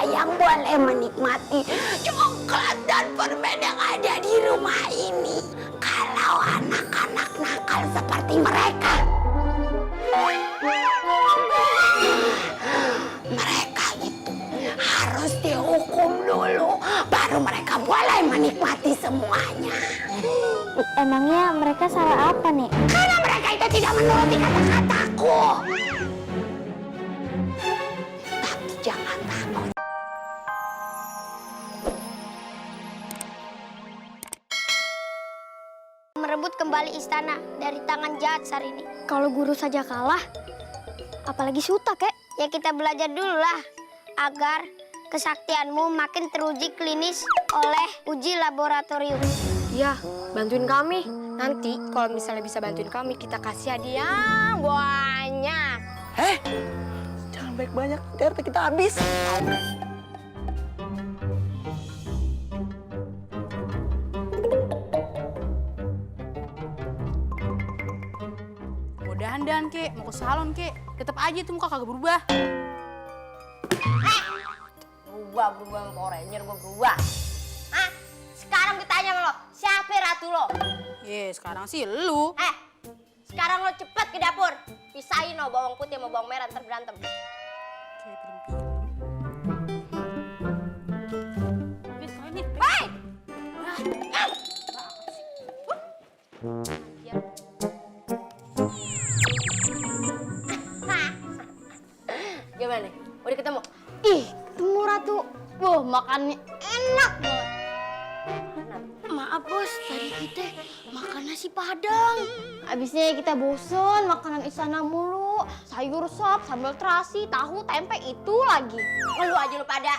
yang boleh menikmati coklat dan permen yang ada di rumah ini. Kalau anak-anak nakal seperti mereka, mereka itu harus dihukum dulu, baru mereka boleh menikmati semuanya. Emangnya mereka salah apa nih? Karena mereka itu tidak menuruti kata-kataku. Tapi jangan takut. Merebut kembali istana dari tangan jahat Sarini. Kalau guru saja kalah, apalagi Suta, kek? Ya kita belajar dulu lah, agar kesaktianmu makin teruji klinis oleh uji laboratorium. Iya, bantuin kami. Nanti kalau misalnya bisa bantuin kami, kita kasih hadiah banyak. Jangan baik banyak, nanti kita habis. Udahan Dan, Ki. Mau ke salon, Ki. Tetap aja tuh muka kagak berubah. Berubah Power Ranger, gua berubah. Hah? Sekarang ditanya sama lo, siapa ratu lo? Sekarang sih lu. Sekarang lo cepet ke dapur. Pisahin lo bawang putih sama bawang merah, ntar berantem. Hei! Gimana? Udah ketemu? Ih, ketemu Ratu. Wah, makannya enak banget. Maaf bos, tadi kita makan nasi padang. Abisnya kita bosen makanan istana mulu. Sayur sop, sambal terasi, tahu, tempe itu lagi. Lu aja lu pada.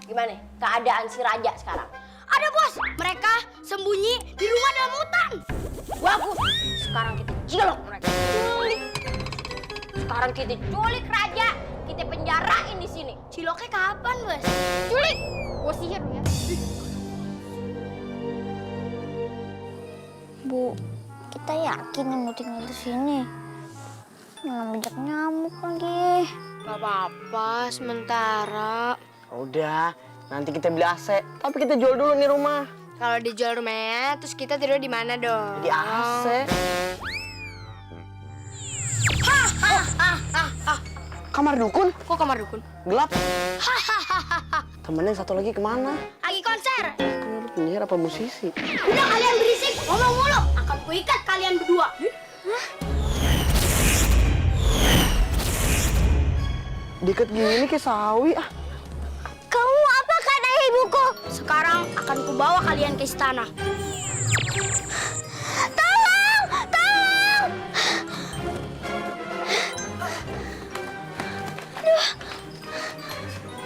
Gimana? Keadaan si raja sekarang? Ada bos, mereka sembunyi di rumah dalam hutan. Bagus. Sekarang kita cilok mereka. Sekarang kita culik raja. Kita penjarain di sini. Ciloknya kapan bos? Culik. Gua sihir ya. Bu, kita yakin yang mau tinggal di sini. Mana banyak nyamuk lagi. Gak apa-apa, sementara. Udah, nanti kita beli AC. Tapi kita jual dulu nih rumah. Kalau dijual rumahnya, terus kita tidur di mana dong? Di AC. Kamar dukun? Kok kamar dukun? Gelap. Temennya satu lagi kemana? Lagi konser. Kan lu penyiar apa musisi? Udah kalian berisik, ngomong mulu. Akan kuikat kalian berdua. Deket gini kayak sawi ah. Kamu apa kata ibuku? Sekarang akan kubawa kalian ke istana. Tolong! Tolong!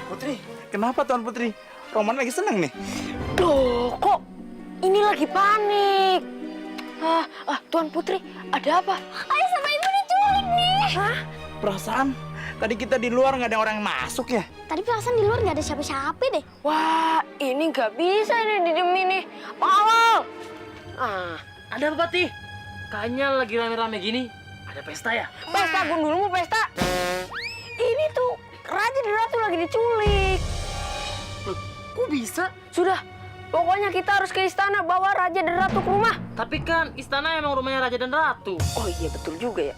Putri, kenapa Tuan Putri? Roman lagi seneng nih. Loh, kok ini lagi panik? Tuan Putri, ada apa? Ayah sama ibu diculik nih. Hah? Perasaan tadi kita di luar nggak ada orang yang masuk ya? Tadi perasaan di luar nggak ada siapa-siapa deh. Wah, ini nggak bisa nih didiemin nih. Awal! Ada apa, Pati? Kayaknya lagi rame-rame gini. Ada pesta ya? Pesta, Gundul mau pesta. Ini tuh Raja dan Ratu lagi diculik. Loh, kok bisa? Sudah, pokoknya kita harus ke istana bawa Raja dan Ratu ke rumah. Tapi kan istana emang rumahnya Raja dan Ratu. Oh iya, betul juga ya.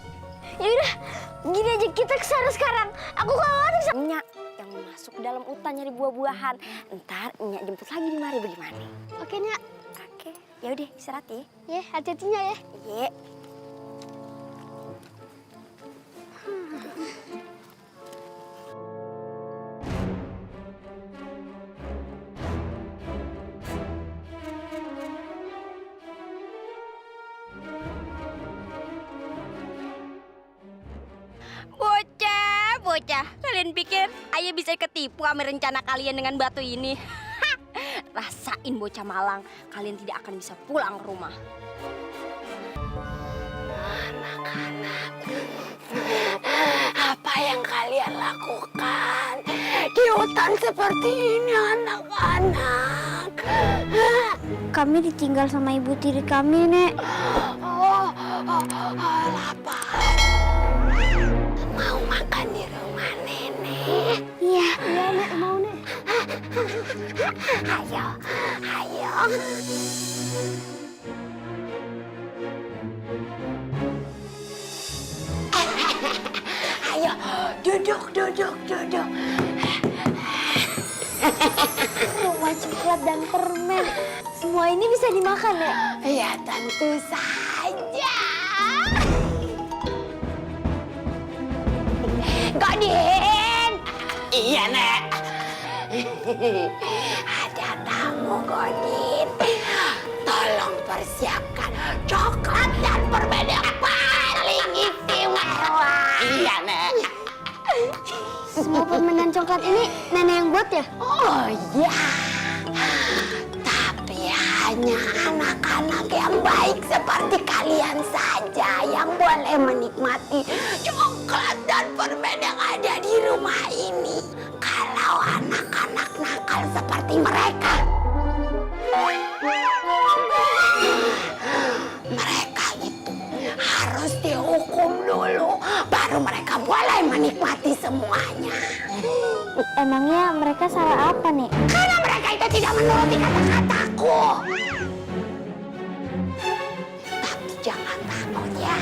Yaudah, gini aja kita kesana sekarang. Aku khawatir sama Nyak yang masuk ke dalam hutan nyari buah-buahan. Ntar Nyak jemput lagi di mari bagaimana? Oke, Nyak. Oke, ya udah istirahat ya. Ya, hati-hatinya ya. Iya. Bocah, kalian pikir ayah bisa ketipu sama rencana kalian dengan batu ini? Rasain bocah malang, kalian tidak akan bisa pulang ke rumah. Anak-anakku, apa yang kalian lakukan di hutan seperti ini, anak-anak? Kami ditinggal sama ibu tiri kami, Nek. Lapar. Mau makan di rumah nenek? Iya, Nek, mau, Nek. dong. Ayo, duduk. Rumah coklat dan permen. Semua ini bisa dimakan ya? Ya tentu saja. Godin. Iya, Nek. Ada tamu, Godin. Tolong persiapkan coklat dan permen yang paling istimewa. Iya, Nek. Semua permen dan coklat ini nenek yang buat ya? Oh iya. Tapi hanya anak-anak yang baik seperti kalian saja yang boleh menikmati coklat dan permen yang ada di rumah ini. Kalau anak-anak nakal seperti mereka, mereka itu harus dihukum dulu, baru mereka boleh menikmati semuanya. Emangnya mereka salah apa nih? Karena mereka itu tidak menuruti kata-kataku. Tapi jangan takut ya,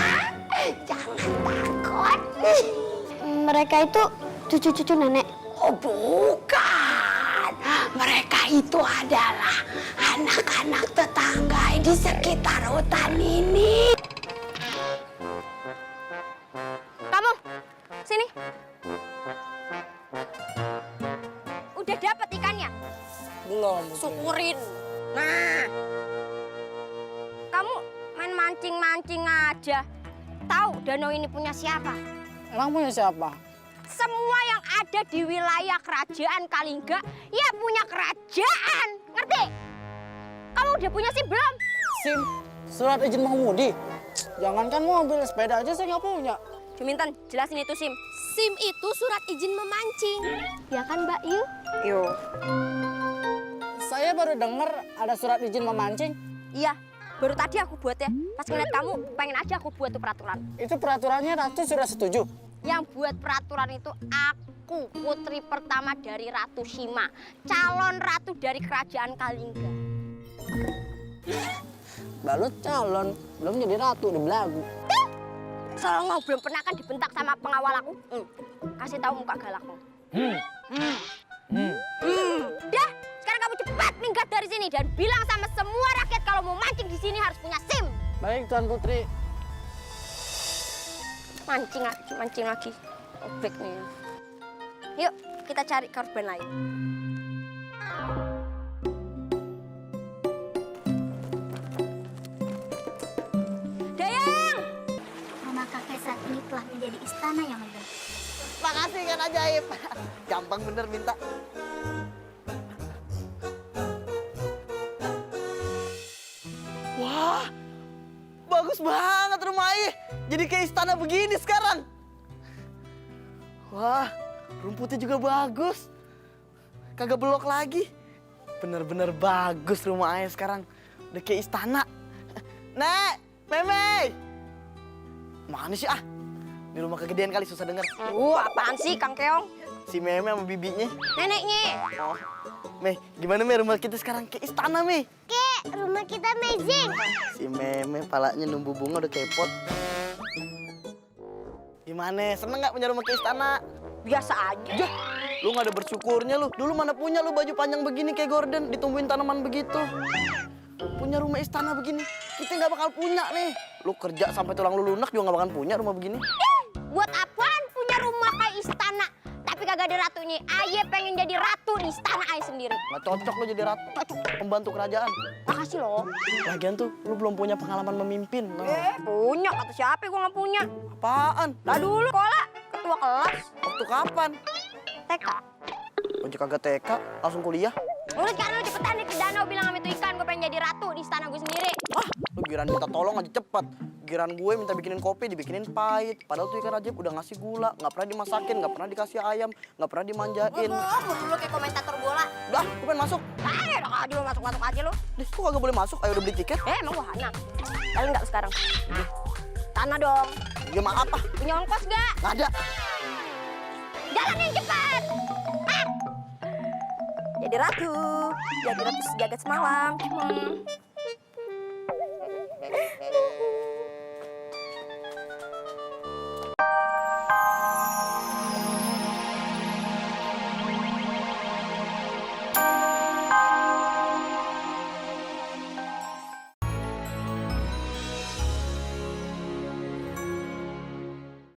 jangan takut. Mereka itu cucu-cucu nenek. Oh bukan, mereka itu adalah anak-anak tetangga di sekitar hutan ini. Kamu, sini. Udah dapat ikannya? Belum. Syukurin. Nah, kamu main mancing-mancing aja. Tahu danau ini punya siapa? Emang punya siapa? Semua yang ada di wilayah kerajaan Kalingga, ya punya kerajaan. Ngerti? Kamu udah punya SIM belum? SIM? Surat izin mengemudi? Jangankan mobil, sepeda aja saya nggak punya. Juminten, jelasin itu SIM. SIM itu surat izin memancing. Ya kan Mbak Yu? Yo. Saya baru dengar ada surat izin memancing. Iya, baru tadi aku buat ya. Pas ngeliat kamu, pengen aja aku buat tuh peraturan. Itu peraturannya Ratu sudah setuju. Yang buat peraturan itu aku, putri pertama dari Ratu Sima, calon ratu dari kerajaan Kalingga. Balut calon, belum jadi ratu, udah belagu. Soalnya belum pernah kan dibentak sama pengawal aku. Kasih tahu muka galakmu. Dah, sekarang kamu cepat minggat dari sini dan bilang sama semua rakyat kalau mau mancing di sini harus punya SIM. Baik Tuan Putri. Mancing lagi. Obek nih. Yuk, kita cari korban lain. Dayang! Rumah kakek saat ini telah menjadi istana yang megah. Makasih kan ajaib. Gampang bener minta. Wah, bagus banget rumah Ayah. Jadi kayak istana begini sekarang. Wah, rumputnya juga bagus. Kagak belok lagi. Bener-bener bagus rumah Ayah sekarang. Udah kayak istana. Nek, Meme. Mana sih ah? Di rumah kegedean kali susah denger. Apaan sih Kang Keong? Si Meme sama bibinya. Neneknya. Oh. Meh, gimana Meh rumah kita sekarang kayak istana Meh? Kek, rumah kita amazing. Si Meme palanya numbu bunga udah kepot. Gimana? Seneng nggak punya rumah kayak istana? Biasa aja. Lu nggak ada bersyukurnya lu. Dulu mana punya lu baju panjang begini kayak Gordon, ditumbuhin tanaman begitu. Punya rumah istana begini, kita nggak bakal punya nih. Lu kerja sampai tulang lu lunak juga nggak bakal punya rumah begini. Buat apaan punya rumah kayak istana? Tapi kagak ada ratunya. Aye pengen jadi ratu di istana Aye sendiri. Nggak cocok lu jadi ratu, pembantu kerajaan. Makasih loh. Lagian tuh, lu belum punya pengalaman memimpin. Punya, kata siapa gue nggak punya. Apaan? Lah dulu sekolah, ketua kelas, Waktu kapan? TK. Ojek kagak TK, langsung kuliah. Udah sekarang lu cepetan nih ke danau bilang sama itu ikan gue pengen jadi ratu di istana gue sendiri. Ah, lu giran minta tolong aja cepet. Giran gue minta bikinin kopi, dibikinin pahit. Padahal tuh ikan ajaib udah ngasih gula, nggak pernah dimasakin, nggak pernah dikasih ayam, nggak pernah dimanjain. Lu kayak komentator bola. Dah, gue pengen masuk. Ayo dong aja lu masuk aja lu. Dih, kok kagak boleh masuk? Ayo udah beli tiket. Emang wahana. Kali nggak sekarang. Tanah dong. Ya maaf ah, Punya ongkos nggak? nggak ada. Jalan yang cepat. jadi ratu sejagat semalam.